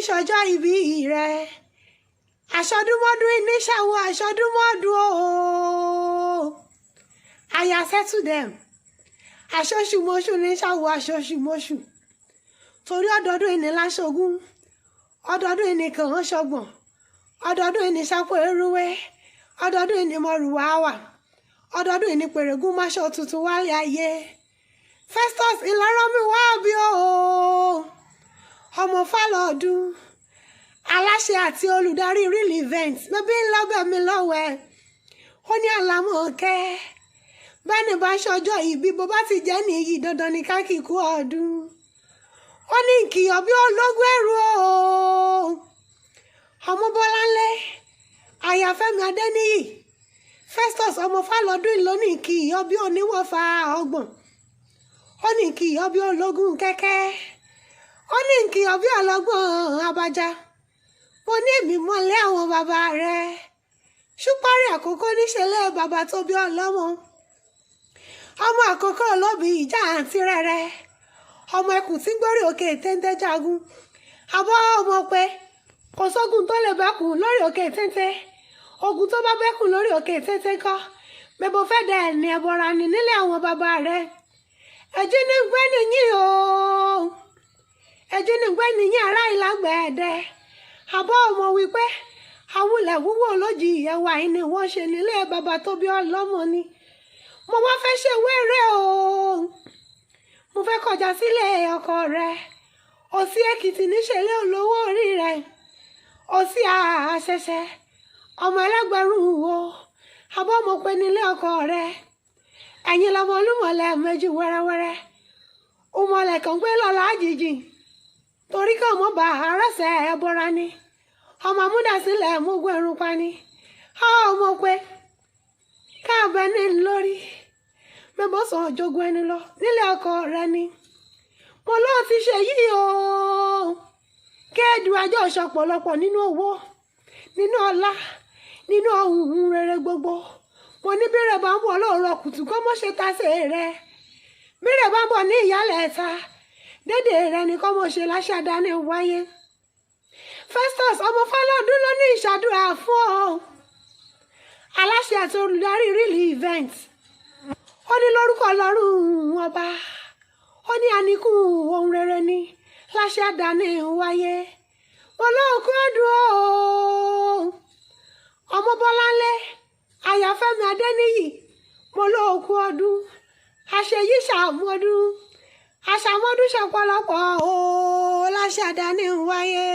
ṣọjọ́ ìbí rẹ̀ aṣọdúnmọ́dún ní ṣàwọ̀ aṣọdúnmọ́dún ooo aya settle them aṣoṣùmọ́ṣù ní ṣàwọ̀ aṣoṣùmọ́ṣù torí ọdọọdún ẹni láṣogún ọdọọdún ẹni kàn án ṣọgbọ̀n ọdọọdún ẹni ṣàpò erúwé ọdọọdún ẹni mọ̀rùwá wà ọdọọdún ẹni pèrègún máṣọ tuntun wálé ayé Festus ìlọrọmí wá bí ooo ọmọ Fálọdún aláṣẹ àti olùdarí real event bẹbí ńlọbẹ mi lọwẹ ó ní Àlàmọ̀kẹ́ bẹ́ẹ̀ni bá ṣọjọ́ ìbí bó bá ti jẹ́ nìyí dandan ní ká kíkú ọdún ó ní nkìyọ bí ológun ẹrú ooo ọmọ Bọ́láńlé aya Fẹ́mi Adéníyì Festus ọmọ Fálọdún ló ní nkìyọ bí oníwọ̀fà ọgbọ̀n ó ní nkìyọ bí ológun kẹ́kẹ́ ó ní nkìyọ bí ọlọ́gbọ́n abájá mo ní èmi mọ́lẹ̀ àwọn bàbá rẹ̀ ṣùpárí àkókò níṣẹ̀lẹ̀ bàbá tó bí ọlọ́mọ ọmọ àkókò olóbì ìjà àǹtí rẹ̀rẹ̀ ọmọ ẹkùn tí gbórí òkè téńté jagun àbọ̀ ọmọ pé kò sógun tó lè bẹ́kùn lórí òkè téńté ogun tó bá bẹ́kùn lórí òkè téńté kọ́ bẹ́bọ fẹ́ dẹ̀ ní ẹ̀bọ̀ra ní nílé àwọn bàbá rẹ̀ ẹ̀jí ní gbẹ́ nìyí o ẹ̀jí ní gbẹ́ nìyí ará ìlàgbẹ̀ẹ́dẹ́ àbọ̀ ọmọ wípé àwùlẹ̀ wúwo lójì ìyẹ̀wò àìní wọ́n ṣe nílé bàbá tó bí ọlọ́mọ ni mo wá fẹ́ ṣe wẹ́rẹ́ o mo fẹ́ kọjá sílé ọkọ rẹ Òsì Èkìtì níṣẹ̀lẹ̀ olówó orí rẹ Òsì àṣẹṣẹ ọmọ ẹlẹ́gbẹ̀rún wo àbọ̀ mo pe nílé ọkọ rẹ ẹ̀yin lọmọ olúmọ̀lẹ́ méjì wẹ́rẹ́wẹ́rẹ́ òmọ̀lẹ̀ kan gbé lọ́la àjèjì torí kàn mọ́ bá arásẹ̀ ẹ̀bọra ni ọmọ amúdásílẹ̀ mógún ẹ̀rùn pani ọmọ pé káàbẹ̀ ní lórí mẹ́bọ̀ sọ jogun ẹni lọ nílé ọkọ rẹ ni mo lọ́ọ́ ti ṣe yìí o kéèdù ajọ́ ọ̀ṣọ́pọ̀lọpọ̀ nínú owó nínú ọlá nínú ohun rere gbogbo mo ní bírẹ̀ bá ń bọ̀ lóòrọ̀ kùtù kó mọ́ ṣe tàṣe rẹ bírẹ̀ bá ń bọ̀ ní ìyálẹ̀ ẹ̀ta dédé rẹ ni kó mọ́ ṣe láṣàdáni wáyé Festus ọmọ Fálọdún ló ní ìṣàdúrà fún ọ aláṣẹ àti olùdarí real event ó ní lórúkọ Ọlọ́run ọba ó ní àníkún ohun rere ni láṣàdáni wáyé olóòkú ọdún o ọmọ Bọ́láńlé aya Fẹ́mi Adéníyì mo lóòkú ọdún àṣeyí ṣàmọdún àṣàmọdún ṣọpọlọpọ o láṣàdáni wáyé.